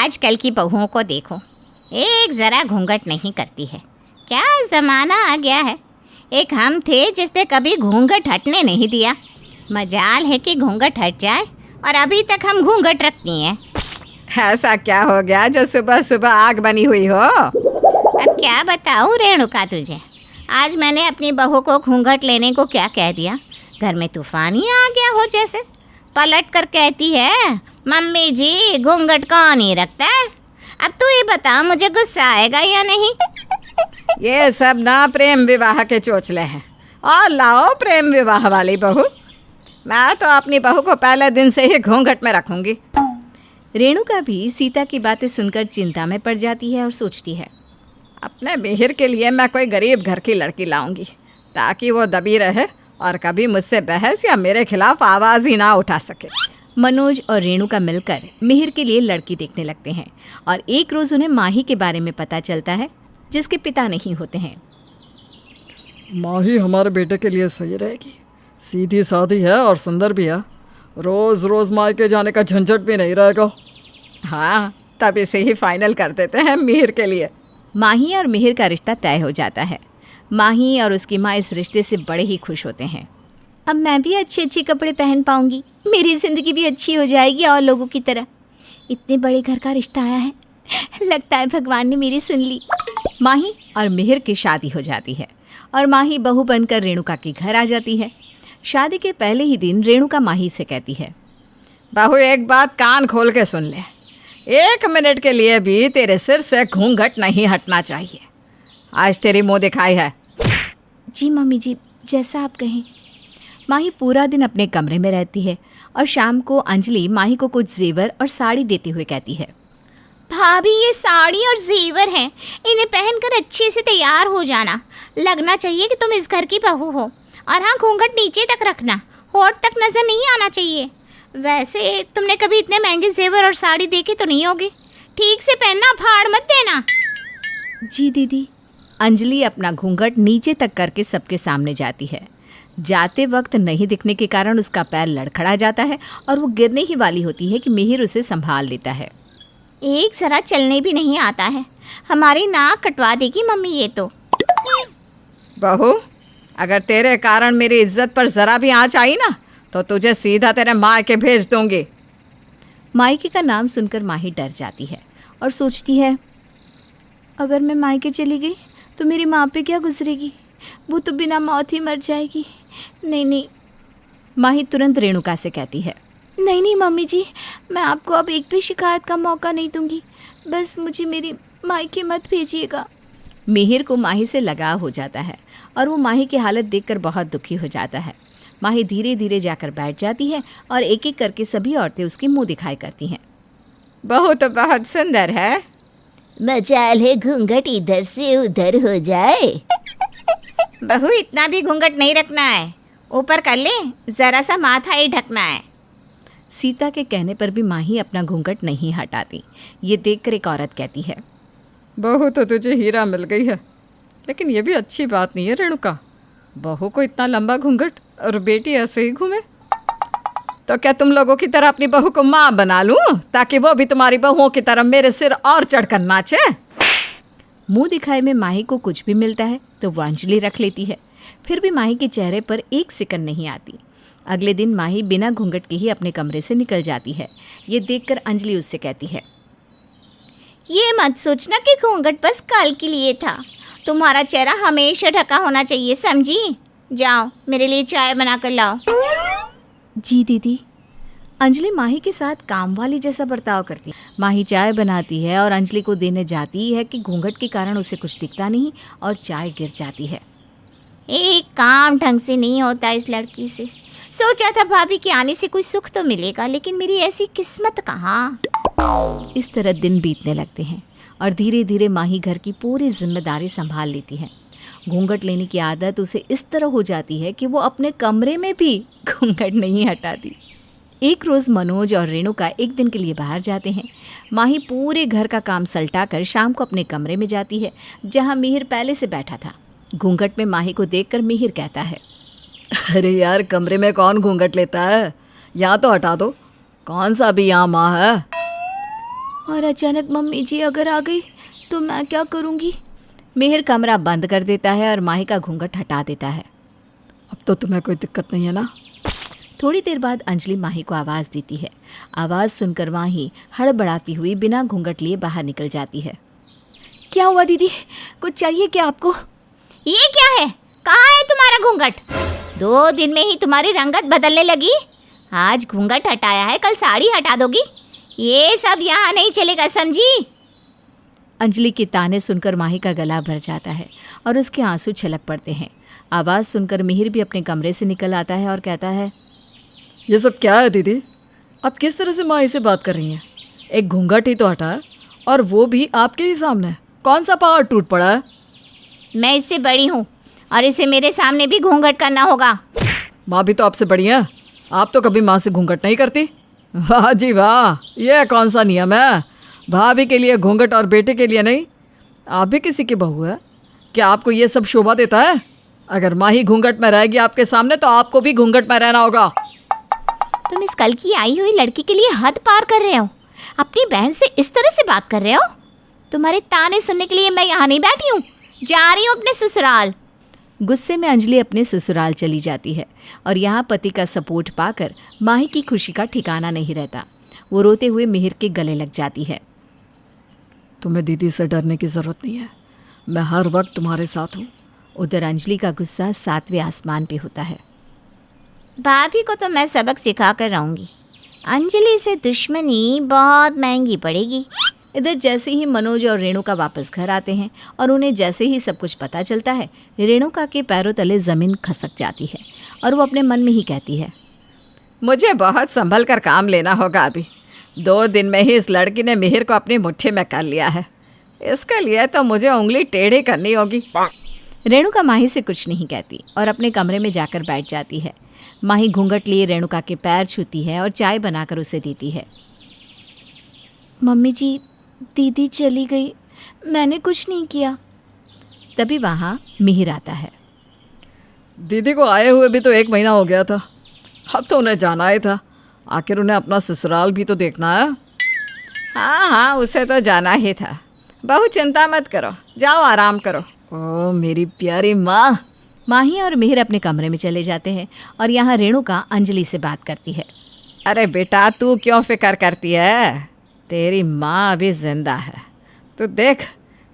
आजकल की बहुओं को देखो, एक ज़रा घूंघट नहीं करती है। क्या ज़माना आ गया है। एक हम थे जिसने कभी घूंघट हटने नहीं दिया। मजाल है कि घूंघट हट जाए, और अभी तक हम घूंघट रखती हैं। ऐसा क्या हो गया जो सुबह सुबह आग बनी हुई हो? अब क्या बताऊँ रेणुका तुझे, आज मैंने अपनी बहू को घूंघट लेने को क्या कह दिया, घर में तूफान ही आ गया हो जैसे। पलट कर कहती है, मम्मी जी घूंघट कौन ही रखता है। अब तू ही बता, मुझे गुस्सा आएगा या नहीं? ये सब ना प्रेम विवाह के चोचले हैं। और लाओ प्रेम विवाह वाली बहू। मैं तो अपनी बहू को पहले दिन से ही घूंघट में रखूंगी। रेणुका भी सीता की बातें सुनकर चिंता में पड़ जाती है और सोचती है, अपने मिहिर के लिए मैं कोई गरीब घर की लड़की लाऊंगी, ताकि वो दबी रहे और कभी मुझसे बहस या मेरे खिलाफ आवाज़ ही ना उठा सके। मनोज और रेणुका मिलकर मिहिर के लिए लड़की देखने लगते हैं और एक रोज़ उन्हें माही के बारे में पता चलता है, जिसके पिता नहीं होते हैं। माही हमारे बेटे के लिए सही रहेगी। सीधी सादी है और सुंदर भी है। रोज़ रोज़ मायके जाने का झंझट भी नहीं रहेगा। हाँ, तब इसे ही फाइनल कर देते हैं मिहिर के लिए। माही और मिहिर का रिश्ता तय हो जाता है। माही और उसकी माँ इस रिश्ते से बड़े ही खुश होते हैं। अब मैं भी अच्छे अच्छे कपड़े पहन पाऊंगी, मेरी ज़िंदगी भी अच्छी हो जाएगी और लोगों की तरह। इतने बड़े घर का रिश्ता आया है, लगता है भगवान ने मेरी सुन ली। माही और मिहिर की शादी हो जाती है और माही बहू बनकर रेणुका के घर आ जाती है। शादी के पहले ही दिन रेणुका माही से कहती है, बहू एक बात कान खोल के सुन ले, 1 मिनट के लिए भी तेरे सिर से घूंघट नहीं हटना चाहिए। आज तेरी मुँह दिखाई है। जी मम्मी जी, जैसा आप कहें। माही पूरा दिन अपने कमरे में रहती है और शाम को अंजलि माही को कुछ जेवर और साड़ी देते हुए कहती है, भाभी ये साड़ी और जेवर हैं, इन्हें पहनकर अच्छे से तैयार हो जाना। लगना चाहिए कि तुम इस घर की बहू हो। और हाँ, घूंघट नीचे तक रखना, होठ तक नज़र नहीं आना चाहिए। वैसे तुमने कभी इतने महंगे जेवर और साड़ी देखे तो नहीं होगी। ठीक से पहनना, फाड़ मत देना। जी दीदी। अंजलि अपना घूंघट नीचे तक करके सबके सामने जाती है। जाते वक्त नहीं दिखने के कारण उसका पैर लड़खड़ा जाता है और वो गिरने ही वाली होती है कि मिहिर उसे संभाल लेता है। एक ज़रा चलने भी नहीं आता है, हमारी नाक कटवा देगी मम्मी ये तो। बहू, अगर तेरे कारण मेरी इज्जत पर ज़रा भी आँच आई ना, तो तुझे सीधा तेरे मायके भेज दूंगी। मायके का नाम सुनकर माही डर जाती है और सोचती है, अगर मैं मायके चली गई तो मेरी माँ पे क्या गुजरेगी, वो तो बिना मौत ही मर जाएगी। नहीं। माही तुरंत रेणुका से कहती है, नहीं मम्मी जी, मैं आपको अब एक भी शिकायत का मौका नहीं दूंगी। बस मुझे मेरी मायके मत भेजिएगा। मिहिर को माही से लगाव हो जाता है और वो माही की हालत देखकर बहुत दुखी हो जाता है। माही धीरे धीरे जाकर बैठ जाती है और एक एक करके सभी औरतें उसकी मुंह दिखाई करती हैं। बहू तो बहुत सुंदर है। मजाल है घूंघट इधर से उधर हो जाए। बहू इतना भी घूंघट नहीं रखना है, ऊपर कर ले, ज़रा सा माथा ही ढकना है। सीता के कहने पर भी माही अपना घूंघट नहीं हटाती। ये देखकर एक औरत कहती है, बहू तो तुझे हीरा मिल गई है, लेकिन ये भी अच्छी बात नहीं है रेणुका। बहू को इतना लंबा घूंघट और बेटी ऐसे ही घूमे। तो क्या तुम लोगों की तरह अपनी बहू को माँ बना लूँ, ताकि वो भी तुम्हारी बहुओं की तरह मेरे सिर और चढ़कर नाचे? मुंह दिखाए में माही को कुछ भी मिलता है तो वो अंजलि रख लेती है। फिर भी माही के चेहरे पर एक सिकन नहीं आती। अगले दिन माही बिना घूंघट के ही अपने कमरे से निकल जाती है। ये देखकर अंजलि उससे कहती है, ये मत सोचना कि घूंघट बस कल के लिए था। तुम्हारा चेहरा हमेशा ढका होना चाहिए, समझी? जाओ मेरे लिए चाय बना कर लाओ। जी दीदी। अंजलि माही के साथ काम वाली जैसा बर्ताव करती है। माही चाय बनाती है और अंजलि को देने जाती है कि घूंघट के कारण उसे कुछ दिखता नहीं और चाय गिर जाती है। एक काम ढंग से नहीं होता इस लड़की से। सोचा था भाभी के आने से कोई सुख तो मिलेगा, लेकिन मेरी ऐसी किस्मत कहाँ। इस तरह दिन बीतने लगते हैं और धीरे धीरे माही घर की पूरी जिम्मेदारी संभाल लेती है। घूंघट लेने की आदत उसे इस तरह हो जाती है कि वो अपने कमरे में भी घूंघट नहीं हटाती। एक रोज़ मनोज और रेणुका एक दिन के लिए बाहर जाते हैं। माही पूरे घर का काम सल्टाकर शाम को अपने कमरे में जाती है, जहाँ मिहिर पहले से बैठा था। घूंघट में माही को देखकर मिहिर कहता है, अरे यार, कमरे में कौन घूंघट लेता है? यहाँ तो हटा दो। कौन सा भी यहाँ माँ है? और अचानक मम्मी जी अगर आ गई तो मैं क्या करूँगी? मिहिर कमरा बंद कर देता है और माही का घूंघट हटा देता है। अब तो तुम्हें कोई दिक्कत नहीं है ना? थोड़ी देर बाद अंजलि माही को आवाज़ देती है। आवाज़ सुनकर माही हड़बड़ाती हुई बिना घूंघट लिए बाहर निकल जाती है। क्या हुआ दीदी, कुछ चाहिए क्या आपको? ये क्या है? कहाँ है तुम्हारा घूंघट? 2 दिन में ही तुम्हारी रंगत बदलने लगी। आज घूंघट हटाया है, कल साड़ी हटा दोगी। ये सब यहाँ नहीं चलेगा, समझी? अंजलि के ताने सुनकर माही का गला भर जाता है और उसके आंसू छलक पड़ते हैं। आवाज़ सुनकर मिहिर भी अपने कमरे से निकल आता है और कहता है, ये सब क्या है दीदी? आप किस तरह से माही से बात कर रही हैं? एक घूंघट ही तो हटा है, और वो भी आपके ही सामने। कौन सा पहाड़ टूट पड़ा है? मैं इससे बड़ी हूँ और इसे मेरे सामने भी घूंघट करना होगा। माँ भी तो आपसे बड़ी है, आप तो कभी माँ से घूंघट नहीं करती। वाह जी वाह, ये कौन सा नियम है? भाभी के लिए घूंघट और बेटे के लिए नहीं? आप भी किसी की बहू है, क्या आपको ये सब शोभा देता है? अगर माँ ही घूंघट में रहेगी आपके सामने तो आपको भी घूंघट में रहना होगा। तुम इस कल की आई हुई लड़की के लिए हद पार कर रहे हो। अपनी बहन से इस तरह से बात कर रहे हो? तुम्हारे ताने सुनने के लिए मैं यहाँ नहीं बैठी हूँ, जा रही हूँ अपने ससुराल। गुस्से में अंजलि अपने ससुराल चली जाती है और यहाँ पति का सपोर्ट पाकर माही की खुशी का ठिकाना नहीं रहता। वो रोते हुए मिहिर के गले लग जाती है। तुम्हें दीदी से डरने की ज़रूरत नहीं है, मैं हर वक्त तुम्हारे साथ हूँ। उधर अंजलि का गुस्सा 7वें आसमान पे होता है। भाभी को तो मैं सबक सिखा कर रहूँगी। अंजलि से दुश्मनी बहुत महंगी पड़ेगी। इधर जैसे ही मनोज और रेणुका वापस घर आते हैं और उन्हें जैसे ही सब कुछ पता चलता है, रेणुका के पैरों तले ज़मीन खसक जाती है और वो अपने मन में ही कहती है, मुझे बहुत संभल कर काम लेना होगा। अभी 2 दिन में ही इस लड़की ने मिहिर को अपनी मुट्ठी में कर लिया है। इसके लिए तो मुझे उंगली टेढ़ी करनी होगी। रेणुका माही से कुछ नहीं कहती और अपने कमरे में जाकर बैठ जाती है। माही घूंघट लिए रेणुका के पैर छूती है और चाय बनाकर उसे देती है। मम्मी जी, दीदी चली गई, मैंने कुछ नहीं किया। तभी वहाँ मिहिर आता है। दीदी को आए हुए भी तो 1 महीना हो गया था, अब तो उन्हें जाना ही था। आखिर उन्हें अपना ससुराल भी तो देखना है। हाँ हाँ, उसे तो जाना ही था। बहू चिंता मत करो, जाओ आराम करो। ओ मेरी प्यारी माँ। माही और मिहिर अपने कमरे में चले जाते हैं और यहाँ रेणुका अंजलि से बात करती है। अरे बेटा, तू क्यों फिक्र करती है? तेरी माँ अभी जिंदा है। तू देख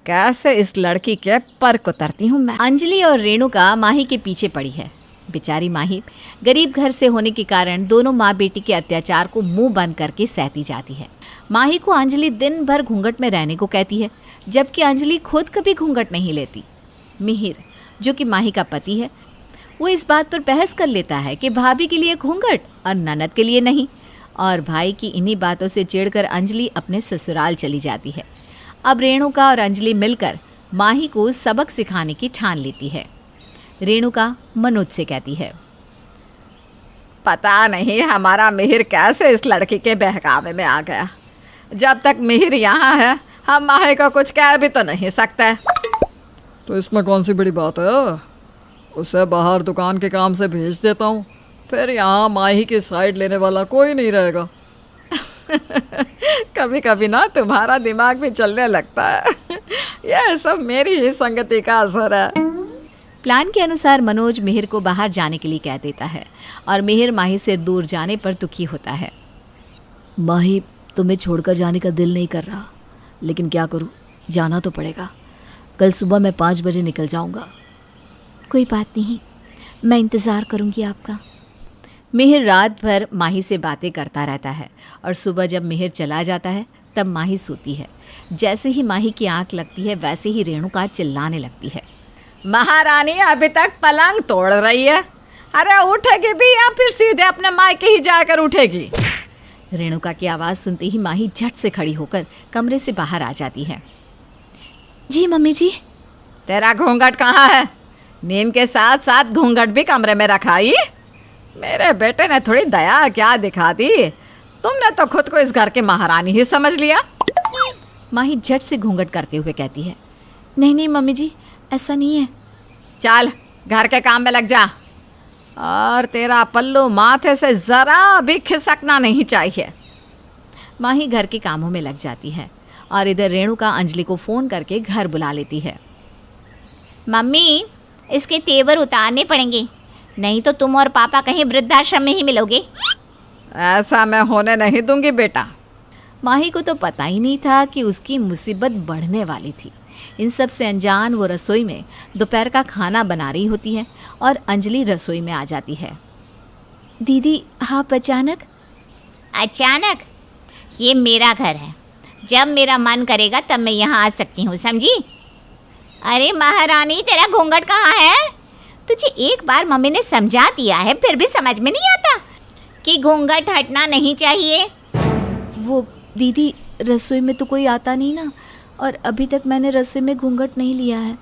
कैसे इस लड़की के पर कुतरती हूँ मैं। अंजलि और रेणुका माही के पीछे पड़ी है। बेचारी माही गरीब घर से होने के कारण दोनों माँ बेटी के अत्याचार को मुंह बंद करके सहती जाती है। माही को अंजलि दिन भर घूंघट में रहने को कहती है, जबकि अंजलि खुद कभी घूंघट नहीं लेती। मिहिर, जो कि माही का पति है, वो इस बात पर बहस कर लेता है कि भाभी के लिए घूंघट और ननद के लिए नहीं, और भाई की इन्हीं बातों से चिढ़कर अंजलि अपने ससुराल चली जाती है। अब रेणुका और अंजलि मिलकर माही को सबक सिखाने की ठान लेती है। रेणुका मनोज से कहती है, पता नहीं हमारा मिहिर कैसे इस लड़की के बहकावे में आ गया। जब तक मिहिर यहाँ है हम माही को कुछ कह भी तो नहीं सकते। तो इसमें कौन सी बड़ी बात है? उसे बाहर दुकान के काम से भेज देता हूँ, फिर यहाँ माही की साइड लेने वाला कोई नहीं रहेगा। कभी कभी ना तुम्हारा दिमाग भी चलने लगता है। यह सब मेरी ही संगति का असर है। प्लान के अनुसार मनोज मिहिर को बाहर जाने के लिए कह देता है और मिहिर माही से दूर जाने पर दुखी होता है। माही, तुम्हें छोड़कर जाने का दिल नहीं कर रहा, लेकिन क्या करूँ, जाना तो पड़ेगा। कल सुबह मैं 5 बजे निकल जाऊँगा। कोई बात नहीं, मैं इंतज़ार करूँगी आपका। मिहिर रात भर माही से बातें करता रहता है और सुबह जब मिहिर चला जाता है तब माही सोती है। जैसे ही माही की आंख लगती है वैसे ही रेणुका चिल्लाने लगती है, महारानी अभी तक पलंग तोड़ रही है। अरे उठेगी भी या फिर सीधे अपने मायके ही जाकर उठेगी? रेणुका की आवाज़ सुनते ही माही झट से खड़ी होकर कमरे से बाहर आ जाती है। जी मम्मी जी। तेरा घूंघट कहाँ है? नींद के साथ साथ घूंघट भी कमरे में रखाई? मेरे बेटे ने थोड़ी दया क्या दिखा दी? तुमने तो खुद को इस घर की महारानी ही समझ लिया। माही झट से घूंघट करते हुए कहती है, नहीं नहीं मम्मी जी, ऐसा नहीं है। चल घर के काम में लग जा, और तेरा पल्लू माथे से ज़रा भी खिसकना नहीं चाहिए। माही घर के कामों में लग जाती है और इधर रेणुका अंजलि को फ़ोन करके घर बुला लेती है। मम्मी, इसके तेवर उतारने पड़ेंगे, नहीं तो तुम और पापा कहीं वृद्धाश्रम में ही मिलोगे। ऐसा मैं होने नहीं दूंगी बेटा। माही को तो पता ही नहीं था कि उसकी मुसीबत बढ़ने वाली थी। इन सब से अनजान वो रसोई में दोपहर का खाना बना रही होती है और अंजलि रसोई में आ जाती है। दीदी आप अचानक? अचानक? ये मेरा घर है, जब मेरा मन करेगा तब मैं यहाँ आ सकती हूँ, समझी? अरे महारानी, तेरा घूंघट कहाँ है? तुझे एक बार मम्मी ने समझा दिया है, फिर भी समझ में नहीं आता कि घूंघट हटना नहीं चाहिए। वो दीदी, रसोई में तो कोई आता नहीं ना, और अभी तक मैंने रसोई में घूंघट नहीं लिया है।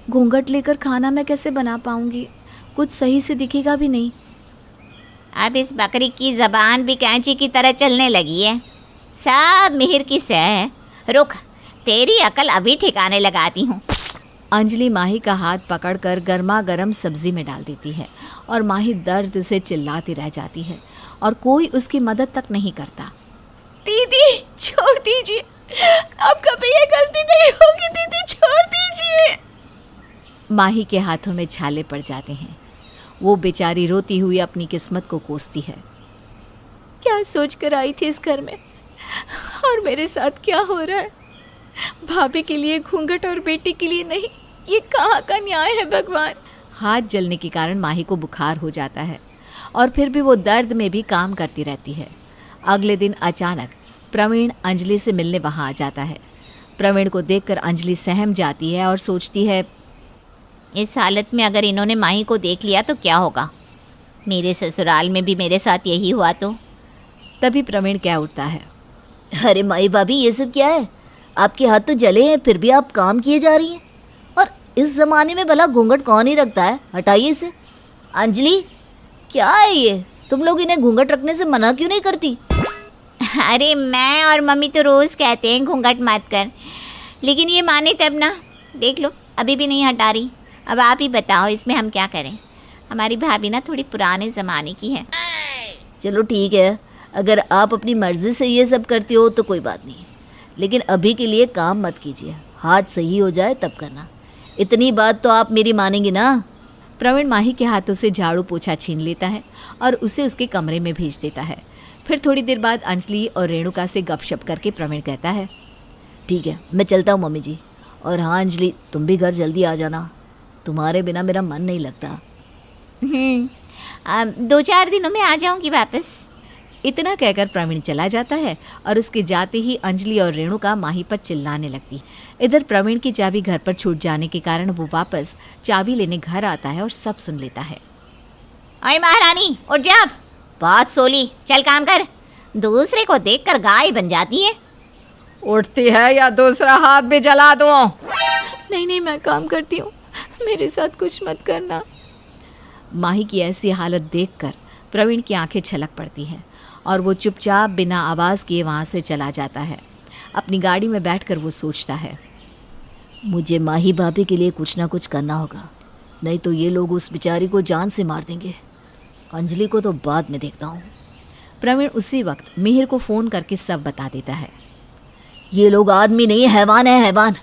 घूंघट लेकर खाना मैं कैसे बना पाऊंगी? कुछ सही से दिखेगा भी नहीं। अब इस बकरी की ज़बान भी कैंची की तरह चलने लगी है। सब मिहिर की सह है। रुक, तेरी अकल अभी ठिकाने लगाती हूँ। अंजलि माही का हाथ पकड़कर गर्मा गर्म सब्जी में डाल देती है और माही दर्द से चिल्लाती रह जाती है और कोई उसकी मदद तक नहीं करता। दीदी छोड़ दीजिए, अब कभी ये गलती नहीं होगी। दीदी छोड़ दीजिए। माही के हाथों में छाले पड़ जाते हैं। वो बेचारी रोती हुई अपनी किस्मत को कोसती है। क्या सोच कर आई थी इस घर में, और मेरे साथ क्या हो रहा है? भाभी के लिए घूंघट और बेटी के लिए नहीं, ये कहाँ का न्याय है भगवान? हाथ जलने के कारण माही को बुखार हो जाता है और फिर भी वो दर्द में भी काम करती रहती है। अगले दिन अचानक प्रवीण अंजलि से मिलने वहाँ आ जाता है। प्रवीण को देखकर अंजलि सहम जाती है और सोचती है, इस हालत में अगर इन्होंने माही को देख लिया तो क्या होगा? मेरे ससुराल में भी मेरे साथ यही हुआ तो? तभी प्रवीण कह उठता है, अरे माई भाभी, ये सब क्या है? आपके हाथ तो जले हैं, फिर भी आप काम किए जा रही हैं। और इस ज़माने में भला घूंघट कौन ही रखता है? हटाइए इसे। अंजलि, क्या है ये? तुम लोग इन्हें घूंघट रखने से मना क्यों नहीं करती? अरे मैं और मम्मी तो रोज़ कहते हैं घूंघट मत कर, लेकिन ये माने तब ना। देख लो, अभी भी नहीं हटा रही। अब आप ही बताओ, इसमें हम क्या करें? हमारी भाभी ना थोड़ी पुराने ज़माने की है। चलो ठीक है, अगर आप अपनी मर्ज़ी से ये सब करती हो तो कोई बात नहीं, लेकिन अभी के लिए काम मत कीजिए। हाथ सही हो जाए तब करना। इतनी बात तो आप मेरी मानेंगी ना? प्रवीण माही के हाथों से झाड़ू पोछा छीन लेता है और उसे उसके कमरे में भेज देता है। फिर थोड़ी देर बाद अंजलि और रेणुका से गपशप करके प्रवीण कहता है, ठीक है, मैं चलता हूँ मम्मी जी। और हाँ अंजलि, तुम भी घर जल्दी आ जाना, तुम्हारे बिना मेरा मन नहीं लगता। 2-4 दिनों में आ जाऊंगी वापस। इतना कहकर प्रवीण चला जाता है और उसके जाते ही अंजलि और रेणुका माही पर चिल्लाने लगती। इधर प्रवीण की चाबी घर पर छूट जाने के कारण वो वापस चाबी लेने घर आता है और सब सुन लेता है। ओए महारानी, उठ जा, अब बहुत सोली, चल काम कर। दूसरे को देखकर गाय बन जाती है। उठती है या दूसरा हाथ भी जला दूं? नहीं नहीं, मैं काम करती हूँ, मेरे साथ कुछ मत करना। माही की ऐसी हालत देखकर प्रवीण की आंखें छलक पड़ती हैं और वो चुपचाप बिना आवाज़ किए वहाँ से चला जाता है। अपनी गाड़ी में बैठकर वो सोचता है, मुझे माही भाभी के लिए कुछ ना कुछ करना होगा, नहीं तो ये लोग उस बेचारी को जान से मार देंगे। अंजलि को तो बाद में देखता हूँ। प्रवीण उसी वक्त मिहिर को फ़ोन करके सब बता देता है। ये लोग आदमी नहीं, हैवान है, हैवान।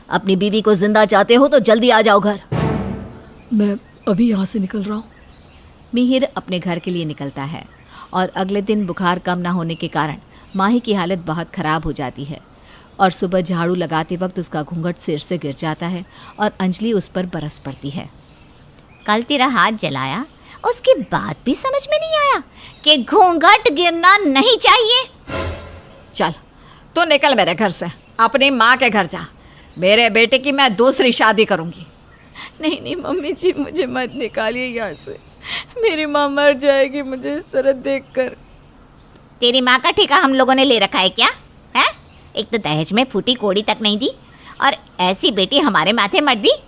अपनी बीवी को जिंदा चाहते हो तो जल्दी आ जाओ घर। मैं अभी यहाँ से निकल रहा हूँ। मिहिर अपने घर के लिए निकलता है और अगले दिन बुखार कम ना होने के कारण माही की हालत बहुत ख़राब हो जाती है और सुबह झाड़ू लगाते वक्त उसका घूंघट सिर से गिर जाता है और अंजलि उस पर बरस पड़ती है। कल तेरा हाथ जलाया, उसके बाद भी समझ में नहीं आया कि घूंघट गिरना नहीं चाहिए। चल, तू निकल मेरे घर से, अपनी माँ के घर जा। मेरे बेटे की मैं दूसरी शादी करूँगी। नहीं नहीं मम्मी जी, मुझे मत निकालिए यहाँ से, मेरी माँ मर जाएगी मुझे इस तरह देखकर। तेरी माँ का ठेका हम लोगों ने ले रखा है क्या? है, एक तो दहेज में फूटी कोड़ी तक नहीं दी और ऐसी बेटी हमारे माथे मत दी।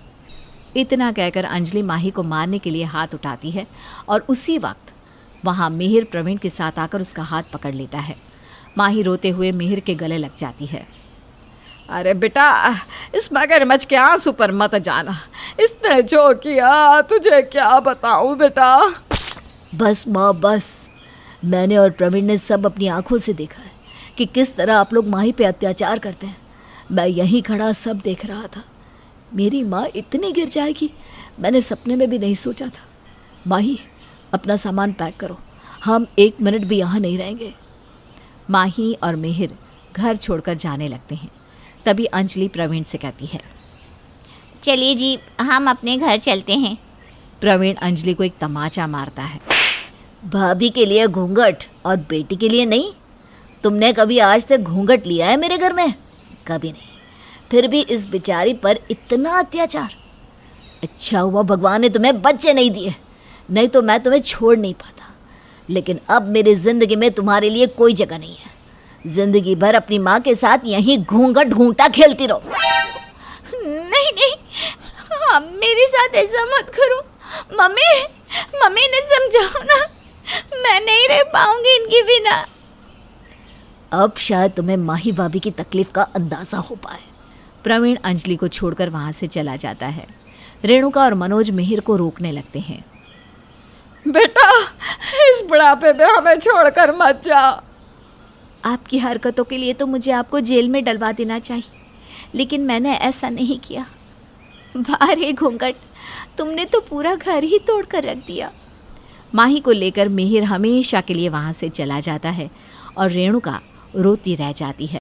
इतना कहकर अंजलि माही को मारने के लिए हाथ उठाती है और उसी वक्त वहाँ मिहिर प्रवीण के साथ आकर उसका हाथ पकड़ लेता है। माही रोते हुए मिहिर के गले लग जाती है। अरे बेटा, इस मगरमच्छ के आंसू पर मत जाना। इसने जो किया तुझे क्या बताऊं बेटा। बस माँ बस, मैंने और प्रवीण ने सब अपनी आंखों से देखा है कि किस तरह आप लोग माही पे अत्याचार करते हैं। मैं यहीं खड़ा सब देख रहा था। मेरी माँ इतनी गिर जाएगी मैंने सपने में भी नहीं सोचा था। माही, अपना सामान पैक करो, हम 1 मिनट भी यहाँ नहीं रहेंगे। माही और मिहिर घर छोड़कर जाने लगते हैं। तभी अंजलि प्रवीण से कहती है, चलिए जी, हम अपने घर चलते हैं। प्रवीण अंजलि को एक तमाचा मारता है। भाभी के लिए घूंघट और बेटी के लिए नहीं? तुमने कभी आज तक घूंघट लिया है मेरे घर में? कभी नहीं। फिर भी इस बेचारी पर इतना अत्याचार। अच्छा हुआ भगवान ने तुम्हें बच्चे नहीं दिए, नहीं तो मैं तुम्हें छोड़ नहीं पाता। लेकिन अब मेरी ज़िंदगी में तुम्हारे लिए कोई जगह नहीं है। ज़िंदगी भर अपनी माँ के साथ यहीं घूंघट घूंघटा खेलती रहो। नहीं नहीं, आप मेरे साथ ऐसा मत करो। मम्मी, मम्मी ने समझाओ ना, मैं नहीं रह पाऊंगी इनके बिना। अब शायद तुम्हें माही भाभी की तकलीफ का अंदाज़ा हो पाए। प्रवीण अंजलि को छोड़कर वहाँ से चला जाता है। रेणुका और मनोज मिहिर को रोकने लगते हैं। बेटा, इस बुढ़ापे में हमें छोड़कर मत जाओ। आपकी हरकतों के लिए तो मुझे आपको जेल में डलवा देना चाहिए, लेकिन मैंने ऐसा नहीं किया। वाह रे घूंघट, तुमने तो पूरा घर ही तोड़ कर रख दिया। माही को लेकर मिहिर हमेशा के लिए वहाँ से चला जाता है और रेणुका रोती रह जाती है।